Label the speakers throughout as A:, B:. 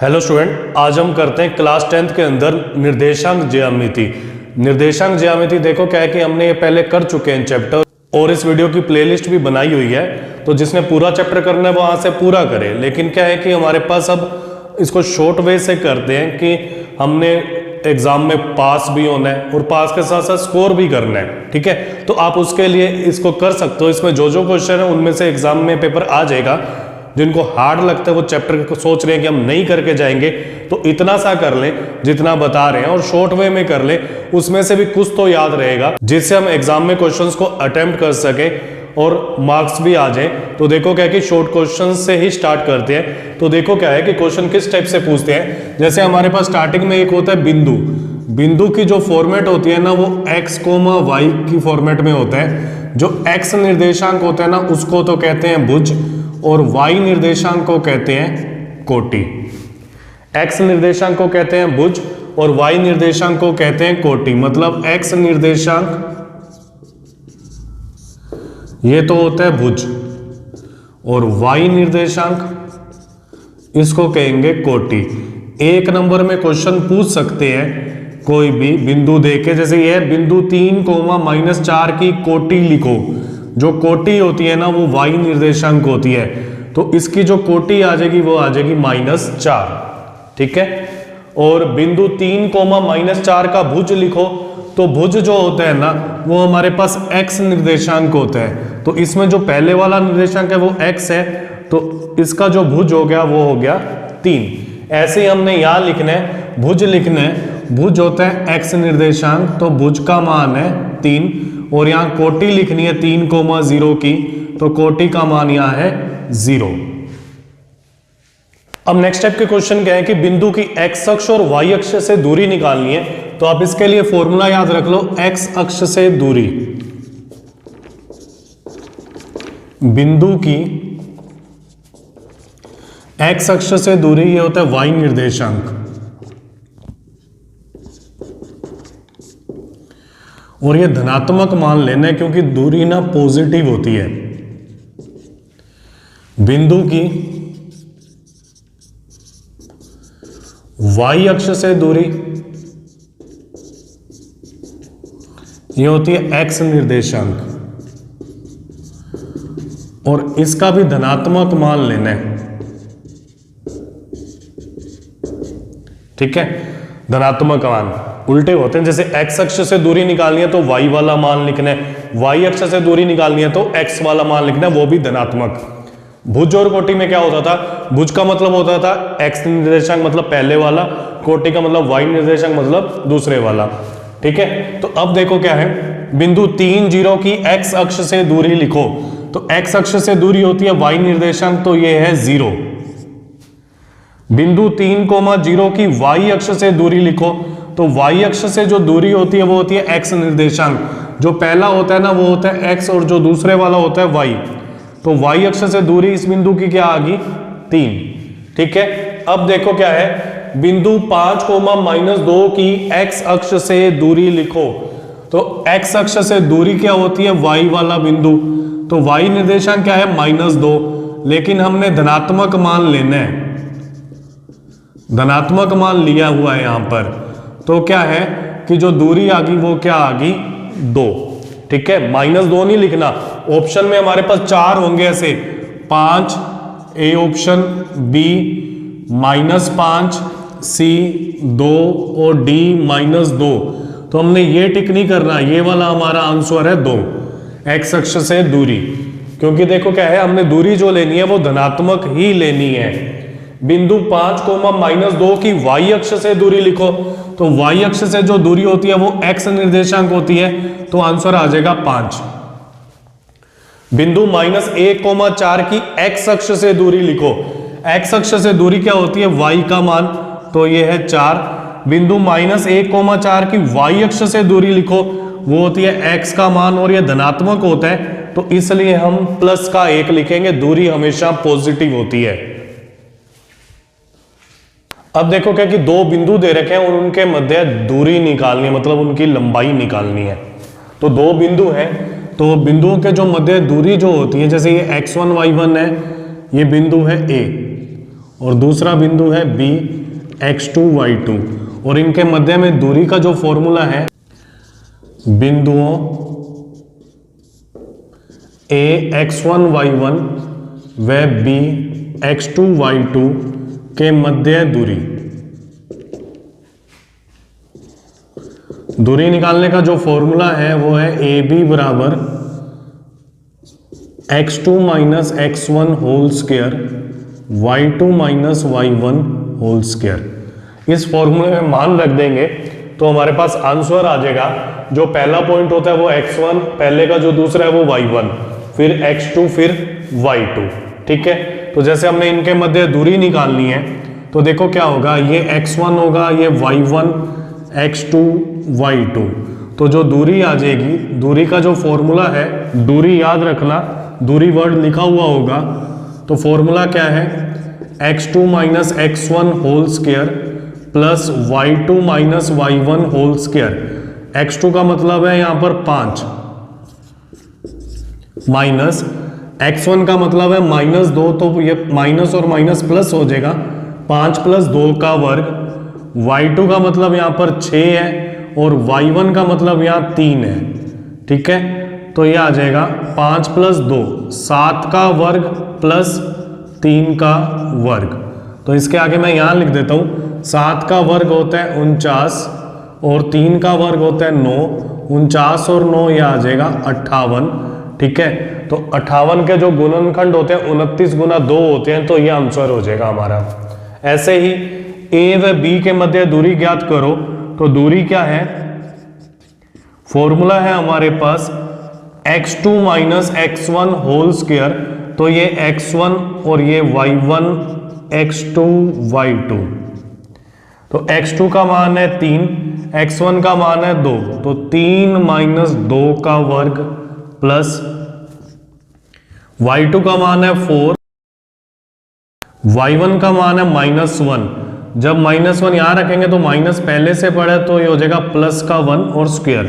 A: Hello student, आज हम करते हैं क्लास 10th के अंदर निर्देशांक ज्यामिति। निर्देशांक ज्यामिति देखो क्या है कि हमने ये पहले कर चुके हैं चैप्टर, और इस वीडियो की प्लेलिस्ट भी बनाई हुई है, तो जिसने पूरा चैप्टर करना है वो वहां से पूरा करे। लेकिन क्या है कि हमारे पास अब इसको शॉर्ट वे से करते हैं कि हमने एग्जाम में पास भी होना है और पास के साथ साथ स्कोर भी करना है, ठीक है। तो आप उसके लिए इसको कर सकते हो। इसमें जो जो क्वेश्चन है उनमें से एग्जाम में पेपर आ जाएगा। जिनको हार्ड लगता है वो चैप्टर को सोच रहे हैं कि हम नहीं करके जाएंगे, तो इतना सा कर लें जितना बता रहे हैं और शॉर्ट वे में कर लें, उसमें से भी कुछ तो याद रहेगा जिससे हम एग्जाम में क्वेश्चंस को अटेम्प्ट कर सके और मार्क्स भी आ जाए। तो देखो क्या है कि शॉर्ट क्वेश्चन से ही स्टार्ट करते हैं। तो देखो क्या है कि क्वेश्चन किस टाइप से पूछते हैं। जैसे हमारे पास स्टार्टिंग में एक होता है बिंदु। बिंदु की जो फॉर्मेट होती है ना, वो x, y की फॉर्मेट में होता है। जो x निर्देशांक होता है ना, उसको तो कहते हैं भुज, और y निर्देशांक को कहते हैं कोटि। x निर्देशांक को कहते हैं भुज और y निर्देशांक को कहते हैं कोटि। मतलब x निर्देशांक ये तो होता है भुज, और y निर्देशांक इसको कहेंगे कोटि। एक नंबर में क्वेश्चन पूछ सकते हैं कोई भी बिंदु देके, जैसे ये बिंदु 3, -4 की कोटि लिखो। जो कोटि होती है ना, वो y निर्देशांक होती है, तो इसकी जो कोटि आ जाएगी वो आ जाएगी -4, ठीक है। और बिंदु 3, -4 का भुज लिखो, तो भुज जो होता है ना, वो हमारे पास x निर्देशांक होता है। तो इसमें जो पहले वाला निर्देशांक है वो x है, तो इसका जो भुज हो गया वो हो गया 3। ऐसे ही हमने यहां लिखना है, भुज लिखना है। भुज होता है x निर्देशांक, तो भुज का मान है 3, और यहाँ कोटि लिखनी है 3, 0 की, तो कोटि का मान यहाँ है 0। अब नेक्स्ट टाइप के क्वेश्चन क्या है कि बिंदु की x अक्ष और y अक्ष से दूरी निकालनी है। तो आप इसके लिए फॉर्मूला याद रख लो, x अक्ष से दूरी, बिंदु की x अक्ष से दूरी ये होता है y निर्देशांक, और ये धनात्मक मान लेना है क्योंकि दूरी ना पॉजिटिव होती है। बिंदु की y अक्ष से दूरी ये होती है x निर्देशांक, और इसका भी धनात्मक मान लेना है, ठीक है। धनात्मक मान उल्टे होते हैं। जैसे x अक्ष से दूरी निकालनी है तो y वाला मान लिखना है, y अक्ष से दूरी निकालनी है तो x वाला मान लिखना है, वो भी धनात्मक। भुज और कोटि में क्या होता था, भुज का मतलब होता था x निर्देशांक मतलब पहले वाला, कोटि का मतलब y निर्देशांक मतलब दूसरे वाला, ठीक है। तो अब देखो क्या है, बिंदु 3, 0 की x अक्ष से दूरी लिखो। तो x अक्ष से दूरी होती है y निर्देशांक, तो ये है 0। बिंदु 3, 0 की y अक्ष से दूरी लिखो। तो y अक्ष से जो दूरी होती है वो होती है x निर्देशांक। जो पहला होता है ना वो होता है x, और जो दूसरे वाला होता है y। तो y अक्ष से दूरी इस बिंदु की क्या आ गई, 3, ठीक है। अब देखो क्या है, बिंदु 5, -2 की x अक्ष से दूरी लिखो। तो x अक्ष से दूरी क्या होती है, y वाला बिंदु, तो y निर्देशांक क्या है, -2, लेकिन हमने धनात्मक मान लेना है। धनात्मक मान लिया हुआ है यहां पर, तो क्या है कि जो दूरी आ गई वो क्या आ गई, 2, ठीक है। -2 नहीं लिखना, ऑप्शन में हमारे पास 4 होंगे ऐसे, 5 ए ऑप्शन, बी -5, सी 2 और डी -2। तो हमने ये टिक नहीं करना, ये वाला हमारा आंसर है 2, x अक्ष से दूरी। क्योंकि देखो क्या है, हमने दूरी जो लेनी है वो धनात्मक ही लेनी है। बिंदु 5, -2 की y अक्ष से दूरी लिखो। तो y अक्ष से जो दूरी होती है वो x निर्देशांक होती है, तो आंसर आ जाएगा 5। बिंदु -1, 4 की x अक्ष से दूरी लिखो। x अक्ष से दूरी क्या होती है, y का मान, तो ये है 4। बिंदु -1, 4 की y अक्ष से दूरी लिखो, वो होती है x का मान, और ये धनात्मक होता है, तो इसलिए हम प्लस का 1 लिखेंगे। दूरी हमेशा पॉजिटिव होती है। अब देखो क्या कि 2 बिंदु दे रखे हैं और उनके मध्य दूरी निकालनी है, मतलब उनकी लंबाई निकालनी है। तो 2 बिंदु हैं, तो बिंदुओं के जो मध्य दूरी जो होती है, जैसे ये x1 y1 है, ये बिंदु है A, और दूसरा बिंदु है B x2 y2, और इनके मध्य में दूरी का जो फॉर्मूला है बिंदुओं A x1 y1 व B x2 y2 के मध्य दूरी निकालने का जो फॉर्मूला है वो है AB बराबर x2 minus x1 whole square y2 minus y1 whole square. इस फॉर्मूले में मान रख देंगे तो हमारे पास आंसर आ जाएगा। जो पहला पॉइंट होता है वो x1 पहले का, जो दूसरा है वो y1, फिर x2, फिर y2। ठीक है, तो जैसे हमने इनके मध्य दूरी निकालनी है तो देखो क्या होगा, ये x1 होगा, ये y1, x2, y2। तो जो दूरी आ जाएगी, दूरी का जो फॉर्मूला है, दूरी याद रखना, दूरी वर्ड लिखा हुआ होगा, तो फॉर्मूला क्या है, x2 minus x1 whole square plus y2 minus y1 whole square. x2 का मतलब है यहां पर 5 माइनस x1 का मतलब है -2, तो ये माइनस और माइनस प्लस हो जाएगा, 5 प्लस 2 का वर्ग। y2 का मतलब यहां पर 6 है और y1 का मतलब यहां 3 है। ठीक है, तो ये आ जाएगा 5 प्लस 2 7 का वर्ग प्लस 3 का वर्ग। तो इसके आगे मैं यहाँ लिख देता हूँ, 7 का वर्ग होता है 49 और 3 का वर्ग होता है 9। 49 और 9 ये आ जाएगा 58। ठीक है, तो 58 के जो गुणनखंड होते हैं 29 गुना 2 होते हैं, तो ये आंसर हो जाएगा हमारा। ऐसे ही ए व बी के मध्य दूरी ज्ञात करो, तो दूरी क्या है, फॉर्मूला है हमारे पास x2 minus x1 whole square, तो ये x1 और ये y1 x2 y2। तो x2 का मान है 3, x1 का मान है 2, तो 3 माइनस 2 का वर्ग प्लस y2 का मान है 4, y1 का मान है -1। जब -1 यहां रखेंगे तो माइनस पहले से पड़े तो ये हो जाएगा प्लस का 1 और स्क्वायर।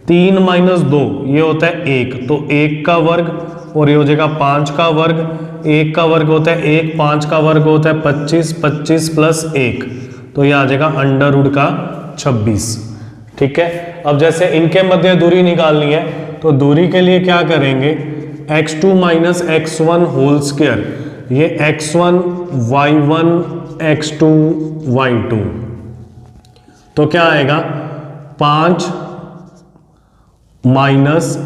A: 3 माइनस 2 ये होता है 1, तो 1 का वर्ग, और ये हो जाएगा 5 का वर्ग। 1 का वर्ग होता है 1, 5 का वर्ग होता है 25, 25 प्लस 1, तो ये आ जाएगा अंडर रूट का 26। ठीक है, अब जैसे इनके मध्य दूरी निकालनी है तो दूरी के लिए क्या करेंगे, x2 minus x1 whole square, ये x1 y1 x2 y2, तो क्या आएगा 5 माइनस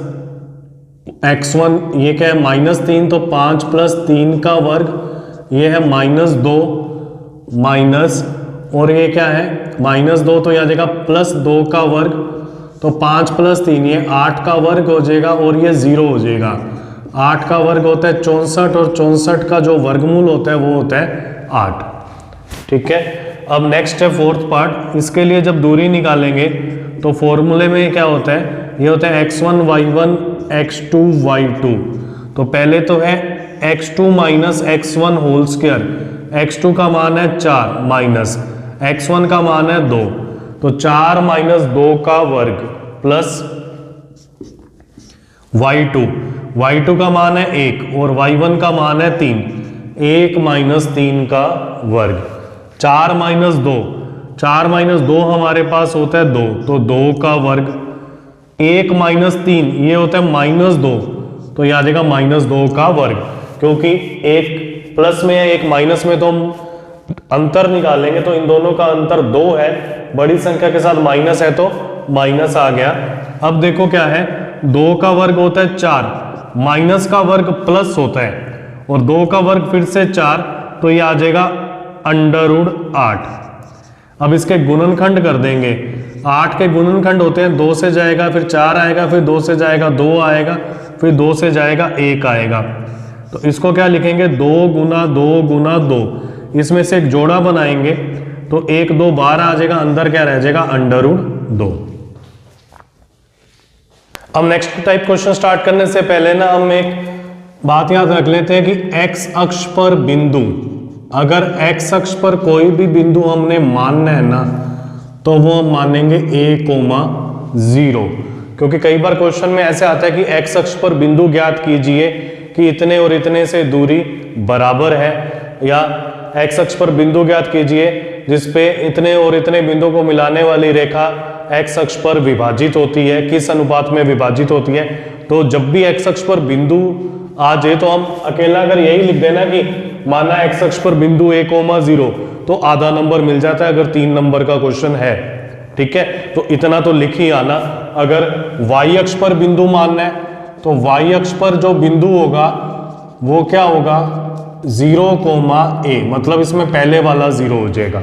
A: x1, ये क्या है -3, तो 5 प्लस 3 का वर्ग, ये है -2 माइनस, और ये क्या है -2, तो यह आ जाएगा +2 का वर्ग, तो 5 प्लस 3 ये 8 का वर्ग हो जाएगा और ये 0 हो जाएगा। 8 का वर्ग होता है 64 और 64 का जो वर्गमूल होता है वो होता है 8। ठीक है, अब नेक्स्ट है फोर्थ पार्ट। इसके लिए जब दूरी निकालेंगे तो फॉर्मूले में क्या होता है, ये होता है x1 y1 x2 y2। तो पहले तो है x2 minus x1 whole square, x2 का मान है 4 माइनस x1 का मान है 2, तो 4 माइनस 2 का वर्ग प्लस y2 का मान है 1 और y1 का मान है 3, 1 माइनस 3 का वर्ग। 4 माइनस 2, 4 माइनस 2 हमारे पास होता है 2, तो 2 का वर्ग। 1 माइनस 3 ये होता है -2, तो ये आ जाएगा -2 का वर्ग, क्योंकि एक प्लस में है एक माइनस में, तो हम अंतर निकालेंगे तो इन दोनों का अंतर 2 है, बड़ी संख्या के साथ माइनस है तो माइनस आ गया। अब देखो क्या है, 2 का वर्ग होता है 4, माइनस का वर्ग प्लस होता है, और 2 का वर्ग फिर से 4, तो ये आ जाएगा अंडर रूट 8। अब इसके गुणनखंड कर देंगे। 8 के गुणनखंड होते हैं, 2 से जाएगा फिर 4 आएगा, फिर 2 से जाएगा 2 आएगा, फिर 2 से जाएगा 1 आएगा। तो इसको क्या लिखेंगे, 2 गुना 2 गुना 2, इसमें से एक जोड़ा बनाएंगे तो 1 2 12 आ जाएगा, अंदर क्या रह जाएगा अंडर रूट 2। अब नेक्स्ट टाइप क्वेश्चन स्टार्ट करने से पहले ना हम एक बात याद रख लेते हैं कि x अक्ष पर बिंदु, अगर x अक्ष पर कोई भी बिंदु हमने मानना है ना तो वो हम मानेंगे a,0, क्योंकि कई बार क्वेश्चन में ऐसे आता है कि x अक्ष पर बिंदु ज्ञात कीजिए कि इतने और इतने से दूरी बराबर है, या एक्स अक्ष पर बिंदु ज्ञात कीजिए जिसपे इतने और इतने बिंदु को मिलाने वाली रेखा एक्स अक्ष पर विभाजित होती है, किस अनुपात में विभाजित होती है। तो जब भी एक्स अक्ष पर बिंदु आ जाए तो हम अकेला अगर यही लिख देना कि माना एक्स अक्ष पर बिंदु a,0 तो आधा नंबर मिल जाता है अगर 3 नंबर का क्वेश्चन है, ठीक है। तो इतना तो लिख ही आना। अगर y अक्ष पर बिंदु मानना है तो y अक्ष पर जो बिंदु होगा वो क्या होगा 0,a, मतलब इसमें पहले वाला 0 हो जाएगा।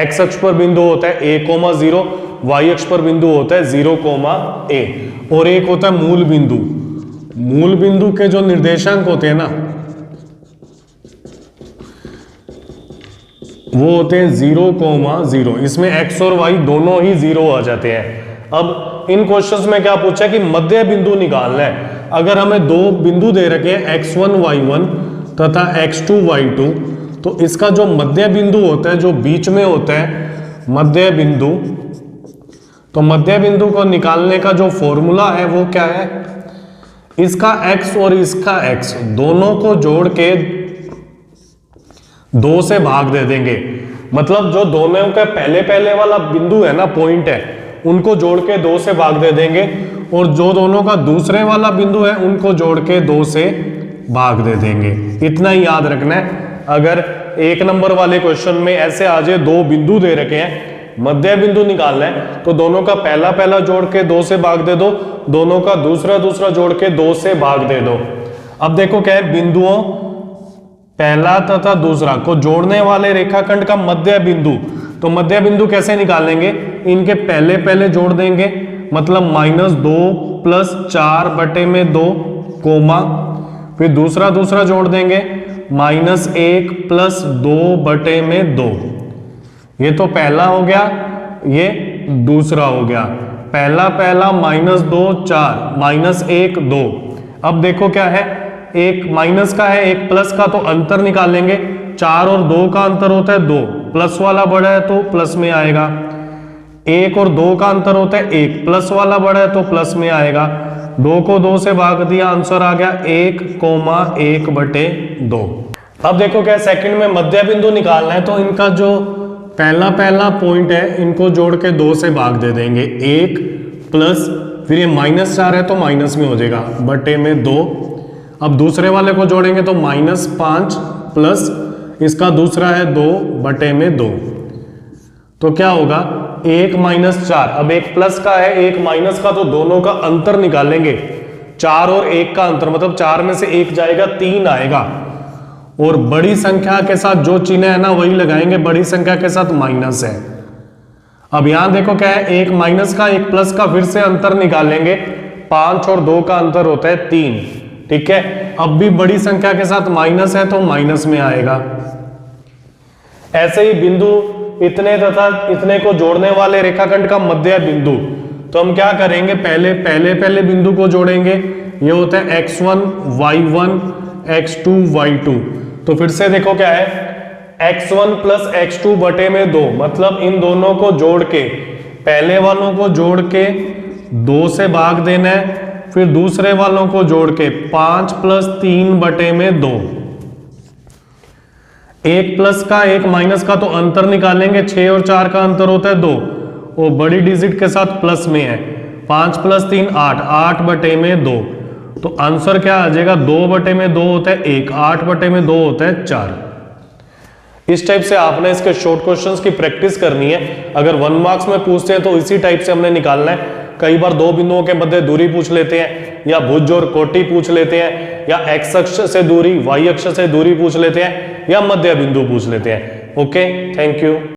A: x अक्ष पर बिंदु होता है a,0, y अक्ष पर बिंदु होता है 0,a, और एक होता है मूल बिंदु। मूल बिंदु के जो निर्देशांक होते हैं ना वो होते हैं 0,0, इसमें x और y दोनों ही 0 आ जाते हैं। अब इन क्वेश्चंस में क्या पूछा है कि मध्य बिंदु निकालना है। अगर हमें दो बिंदु दे रखे हैं x1 y1 तथा x2 y2, तो इसका जो मध्य बिंदु होता है, जो बीच में होता है मध्य बिंदु, तो मध्य बिंदु को निकालने का जो फॉर्मूला है वो क्या है, इसका x और इसका x दोनों को जोड़ के 2 से भाग दे देंगे। मतलब जो दोनों का पहले पहले वाला बिंदु है ना, पॉइंट है, उनको जोड़ के 2 से भाग दे देंगे, और जो दोनों का दूसरे वाला बिंदु है उनको जोड़ के 2 से भाग दे देंगे। इतना ही याद रखना है। अगर 1 नंबर वाले क्वेश्चन में ऐसे आ जाए, 2 बिंदु दे रखे हैं, मध्य बिंदु निकालना है, तो दोनों का पहला पहला जोड़ के 2 से भाग दे दो, दोनों का दूसरा दूसरा जोड़ के 2 से भाग दे दो। अब देखो क्या है, बिंदुओं पहला तथा दूसरा को जोड़ने वाले रेखाखंड का मध्य बिंदु, तो मध्य बिंदु कैसे निकालेंगे, इनके पहले पहले जोड़ देंगे, मतलब -2 + 4/2 कोमा, फिर दूसरा दूसरा जोड़ देंगे -1 + 2/2। ये तो पहला हो गया, ये दूसरा हो गया। पहला पहला -2 4, -1 2। अब देखो क्या है, एक माइनस का है एक प्लस का, तो अंतर निकालेंगे। 4 और 2 का अंतर होता है 2, प्लस वाला बड़ा है तो प्लस में आएगा। 1 और 2 का अंतर होता है 1, प्लस वाला बड़ा है तो प्लस में आएगा। 2 को 2 से भाग दिया, आंसर आ गया 1,1/2। अब देखो क्या, सेकंड में मध्य बिंदु निकालना है, तो इनका जो पहला पहला पॉइंट है इनको जोड़ के 2 से भाग दे देंगे। 1 प्लस फिर ये -4 है तो माइनस में हो जाएगा बटे में 2। अब दूसरे वाले को जोड़ेंगे तो -5 प्लस इसका दूसरा है 2/2। तो क्या होगा 1 - 4। अब एक प्लस का है एक माइनस का, तो दोनों का अंतर निकालेंगे। 4 और 1 का अंतर, मतलब 4 में से 1 जाएगा 3 आएगा, और बड़ी संख्या के साथ जो चिन्ह है ना वही लगाएंगे, बड़ी संख्या के साथ माइनस है। अब यहां देखो क्या है, एक माइनस का एक प्लस का, फिर से अंतर निकालेंगे। 5 और 2 का अंतर होता है 3, ठीक है। अब भी बड़ी संख्या के साथ माइनस है तो माइनस में आएगा। ऐसे ही बिंदु इतने तथा इतने को जोड़ने वाले रेखाखंड का मध्य बिंदु, तो हम क्या करेंगे, पहले बिंदु को जोड़ेंगे। ये होता है x1 y1 x2 y2। तो फिर से देखो क्या है, x1 + x2/2, मतलब इन दोनों को जोड़ के, पहले वालों को जोड़ के 2 से भाग देना है, फिर दूसरे वालों को जोड़ के 5 + 3/2। एक प्लस का एक माइनस का, तो अंतर निकालेंगे। 6 और 4 का अंतर होता है 2, वो बड़ी डिजिट के साथ प्लस में है। 5 + 3 8, 8/2। तो आंसर क्या आ जाएगा, 2/2 होता है 1, 8/2 होता है 4। इस टाइप से आपने इसके शॉर्ट क्वेश्चंस की प्रैक्टिस करनी है। अगर 1 मार्क्स में पूछते हैं तो इसी टाइप से हमने निकालना है। कई बार 2 बिंदुओं के मध्य दूरी पूछ लेते हैं, या भुज और कोटि पूछ लेते हैं, या x अक्ष से दूरी, y अक्ष से दूरी पूछ लेते हैं, या मध्य बिंदु पूछ लेते हैं। Okay, thank you.